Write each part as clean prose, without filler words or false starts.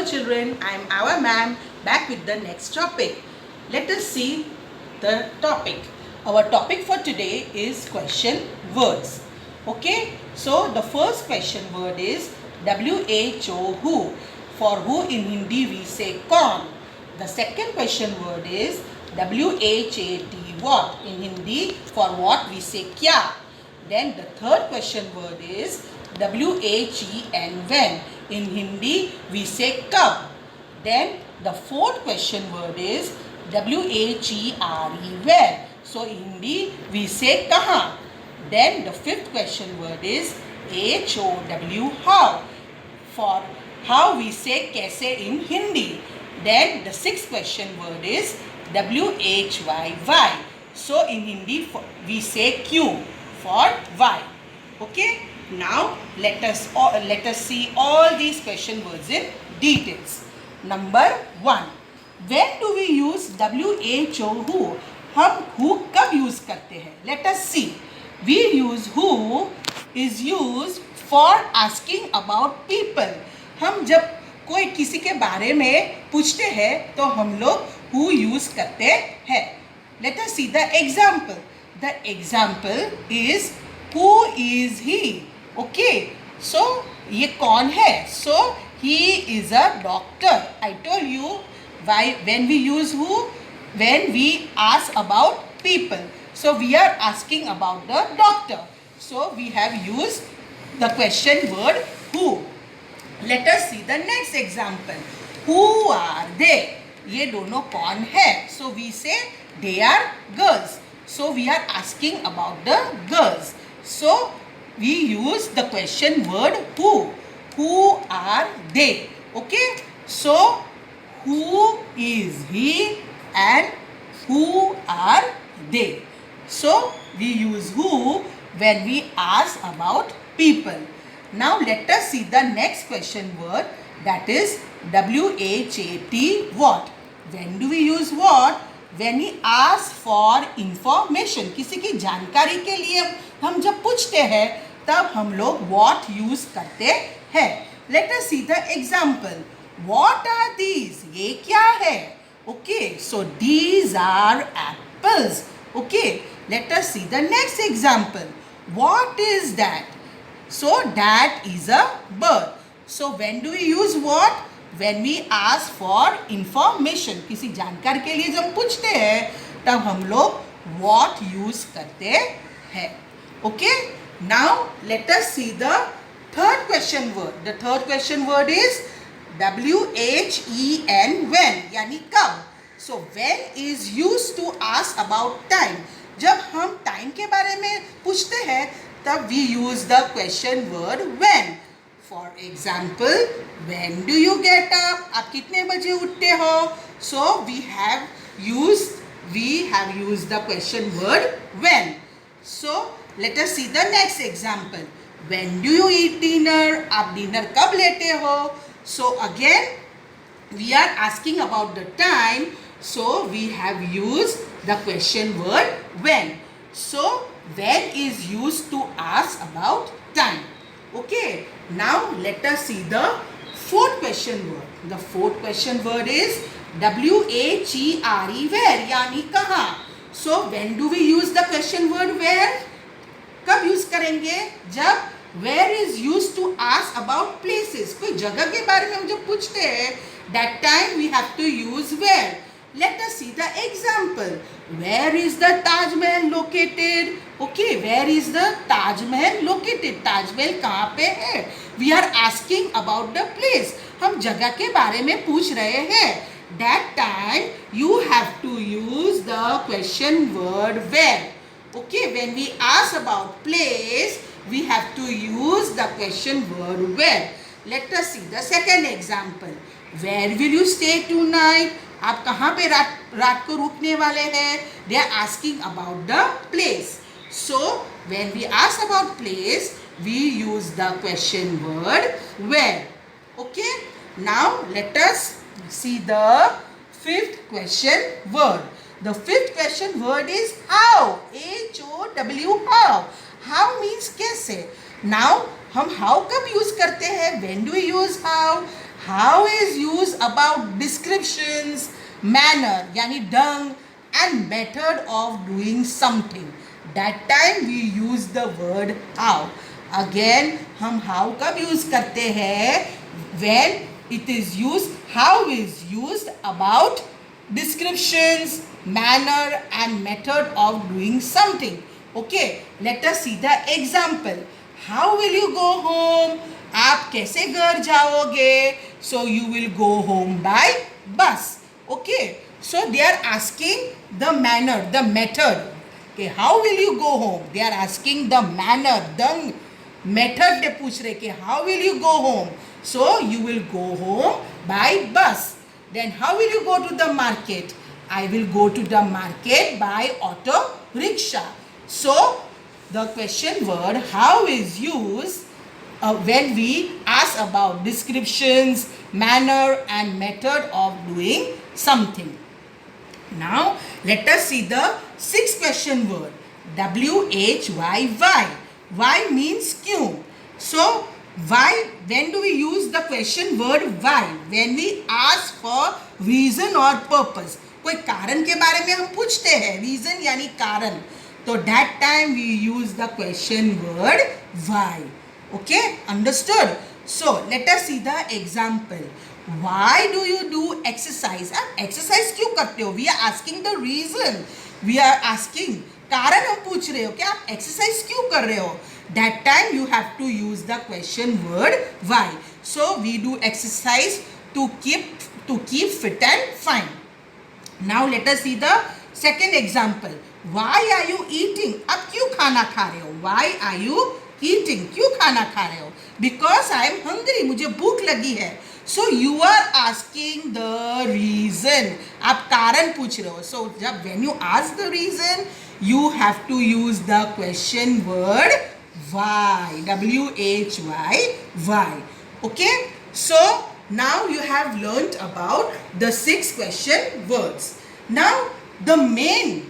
Hello children, I am our ma'am back with the next topic. Let us see the topic. Our topic for today is question words. Okay, so the first question word is WHO, who. For who in Hindi we say kaun. The second question word is WHAT, what. In Hindi for what we say kya. Then the third question word is WHEN, when. In Hindi we say kab. Then the fourth question word is WHERE, where. So in Hindi we say kahan. Then the fifth question word is HOW, how. For how we say kaise in Hindi. Then the sixth question word is WHY, so in Hindi we say Q for why. Okay, now let us see all these question words in details. Number 1, when do we use WHO, who. हम who कब use करते हैं? Let us see. We use who is used for asking about people. हम जब कोई किसी के बारे में पूछते हैं तो हम लोग who यूज करते हैं. Let us see the example. The example is who is he? Okay, so ये कौन है? So he is a doctor. I told you why when we use who, when we ask about people. So we are asking about the doctor. So we have used the question word who. Let us see the next example. Who are they? ये दोनों कौन है? So we say they are girls. So we are asking about the girls. So we use the question word who. Who are they? Okay. So who is he and who are they? So we use who when we ask about people. Now let us see the next question word, that is WHAT, what. When do we use what? When we ask for information. किसी की जानकारी के लिए हम जब पूछते हैं तब हम लोग what यूज करते हैं. Let us see the example. What are these? ये क्या है? Okay, so these are apples. Okay, let us see the next example. What is that? So that is a bird. So when do we use what? When we ask for information. किसी जानकारी के लिए जब हम पूछते हैं तब हम लोग what यूज करते हैं. Okay, now let us see the third question word. The third question word is WHEN, when, यानी कब. So when is used to ask about time. जब हम टाइम के बारे में पूछते हैं तब we use the question word when. For example, when do you get up? आप कितने बजे उठते हो? So we have used the question word when. So let us see the next example. When do you eat dinner? आप dinner कब लेते हो? So again we are asking about the time. So we have used the question word when. So when is used to ask about time. Okay, now let us see the fourth question word. The fourth question word is WHERE, where, यानी कहाँ. So when do we use the question word where? कब use करेंगे? जब where is used to ask about places. कोई जगह के बारे में हम जब पूछते हैं, that time we have to use where. Let us see the example. Where is the Taj Mahal located? Okay, where is the Taj Mahal located? Taj Mahal कहाँ पे है? We are asking about the place. हम जगह के बारे में पूछ रहे हैं. That time you have to use the question word where. Okay, when we ask about place, we have to use the question word where. Let us see the second example. Where will you stay tonight? आप कहाँ पे रात को रुकने वाले हैं? They are asking about the place. So when we ask about place, we use the question word where. Okay. Now let us see the fifth question word. The fifth question word is how. HOW, how. How means कैसे. Now हम how कब use करते हैं? When do we use how? how is used about descriptions, manner यानी ढंग and method of doing something. That time we use the word how. Again हम how कब use करते हैं? When it is used, how is used about descriptions, manner and method of doing something. Okay, let us see the example. How will you go home? आप कैसे घर जाओगे? So you will go home by bus. Okay, so they are asking the manner, the method. Okay, how will you go home? They are asking the manner, the method they पूछ रहे कि how will you go home? So you will go home by bus. Then how will you go to the market? I will go to the market by auto rickshaw. So the question word how is used when we ask about descriptions, manner and method of doing something. Now let us see the sixth question word. WHY. Why means क्यों. So why, when do we use the question word why? When we ask for reason or purpose. कोई कारण के बारे में हम पूछते हैं, reason यानी कारण, तो that time we use the question word why. Okay, understood? So let us see the example. Why do you do exercise? आप exercise क्यों करते हो? We are asking the reason. We are asking, कारण हम पूछ रहे हो कि आप exercise क्यों कर रहे हो? That time you have to use the question word why. So we do exercise to keep fit and fine. Now let us see the second example. Why are you eating? आप क्यों खाना खा रहे हो? Why are you eating? क्यों खाना खा रहे हो? Because I am hungry. मुझे भूख लगी है. So you are asking the reason. आप कारण पूछ रहे हो. So जब when you ask the reason, you have to use the question word why. WHY. Why. Okay. So now you have learnt about the 6 question words. Now the main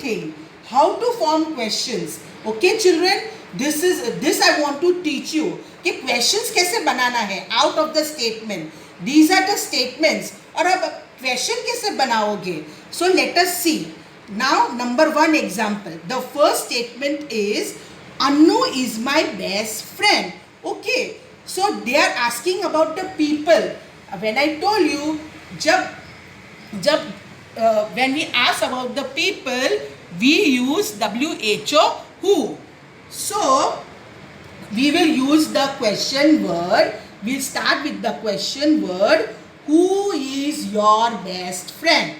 thing, how to form questions. Okay children, this I want to teach you कि questions कैसे बनाना है out of the statement. These are the statements. और अब question कैसे बनाओगे? So let us see. Now number 1 example. The first statement is Annu is my best friend. Okay. So they are asking about the people. When I told you, when we ask about the people, we use WHO, who. So we will use the question word. We'll start with the question word. Who is your best friend?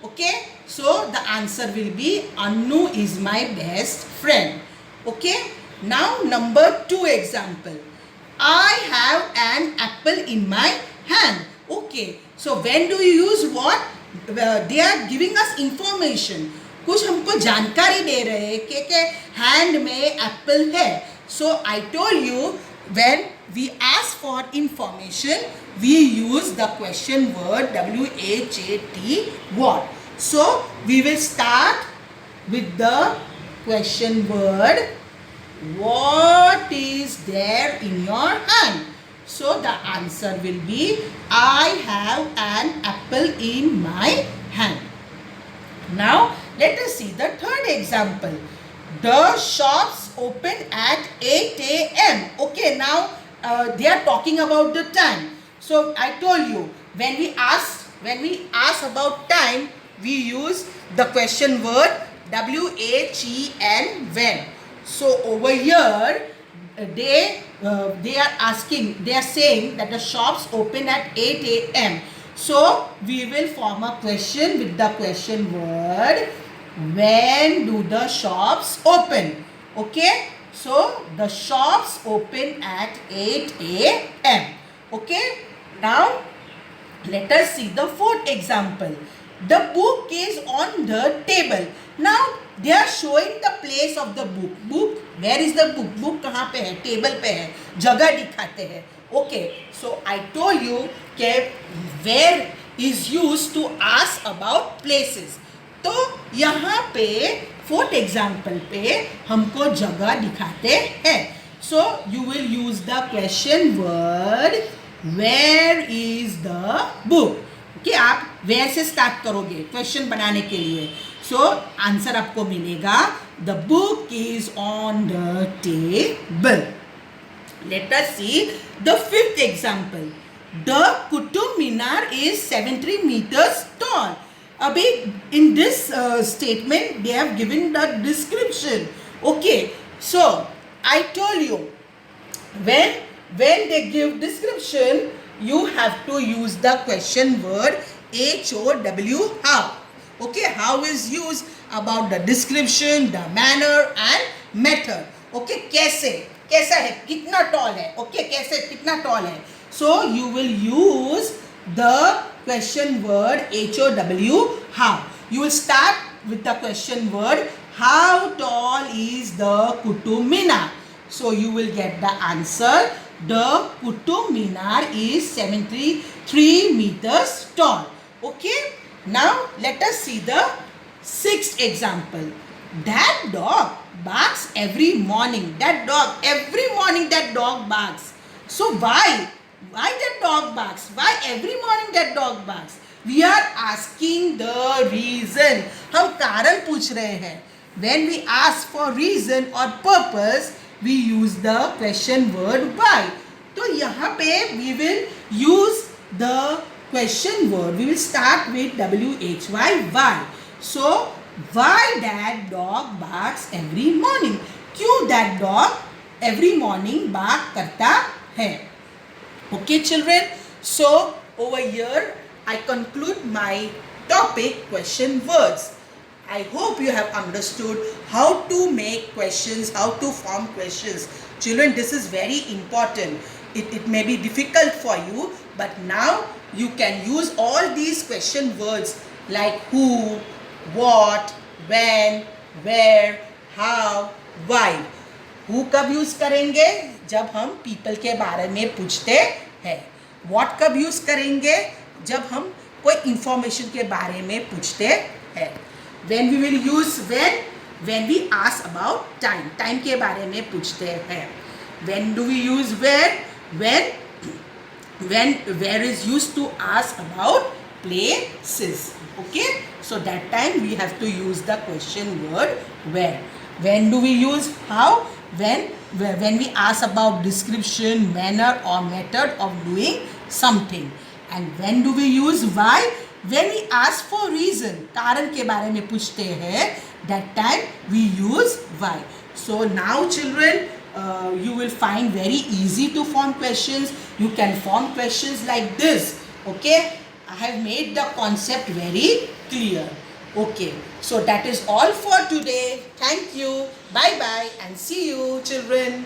Okay. So the answer will be Annu is my best friend. Okay. Now number 2 example. I have an apple in my hand. Okay. So when do you use what? They are giving us information. कुछ हमको जानकारी दे रहे हैं कि hand में apple है. So I told you when we ask for information, we use the question word WHAT what. So we will start with the question word. What is there in your hand? So the answer will be I have an apple in my hand. Now let us see the third example. The shops open at 8 a.m. Okay, now they are talking about the time. So I told you when we ask about time, we use the question word WHEN when. So over here they are saying that the shops open at 8 a.m. So we will form a question with the question word when do the shops open. Okay, so the shops open at 8 a.m. Okay, now let us see the fourth example. The book is on the table. Now they are showing the place of the book. Book, where is the book? Book कहाँ पे है? Table पे है. जगह दिखाते हैं. Okay, so I told you कि where is used to ask about places. तो यहाँ पे fourth example पे हमको जगह दिखाते हैं. So you will use the question word where is the book. Okay, आप वेयर से स्टार्ट करोगे क्वेश्चन बनाने के लिए. सो आंसर आपको मिलेगा the book is on the table. Let us see the fifth example. The Qutub Minar is 73 meters tall. Abhi, in this statement, they have given the description. Okay, so I told you, when they give description, you have to use the question word HOW, how. Okay, how is used about the description, the manner and method. Okay, कैसे कैसा है, कितना toll है. Okay, कैसे कितना toll है. So you will use the question word HOW, how. You will start with the question word how tall is the Qutub Minar. So you will get the answer the Qutub Minar is 73 meters tall. Okay, now let us see the sixth example. That dog barks every morning. That dog, every morning that dog barks. So why that dog barks? Why every morning that dog barks? We are asking the reason. हम कारण पूछ रहे हैं. When we ask for reason or purpose, we use the question word why. तो यहाँ पे we will use the question word. We will start with WHY, why. So why that dog barks every morning? क्यों that dog every morning bark करता है? Okay, children. So over here I conclude my topic question words. I hope you have understood how to make questions, how to form questions. Children, this is very important. It may be difficult for you, but now you can use all these question words like who, what, when, where, how, why. Who कब use करेंगे? जब हम people के बारे में पूछते हैं. What कब यूज करेंगे? जब हम कोई information के बारे में पूछते हैं. When we will use when we ask about time. Time के बारे में पूछते हैं. When do we use where? When where is used to ask about places. Okay, so that time we have to use the question word where. When do we use how? When we ask about description, manner or method of doing something. And when do we use why? When we ask for reason, कारण के बारे में पूछते हैं, that time we use why. So now children, you will find very easy to form questions. You can form questions like this. Okay, I have made the concept very clear. Okay, so that is all for today. Thank you. Bye bye and see you, children.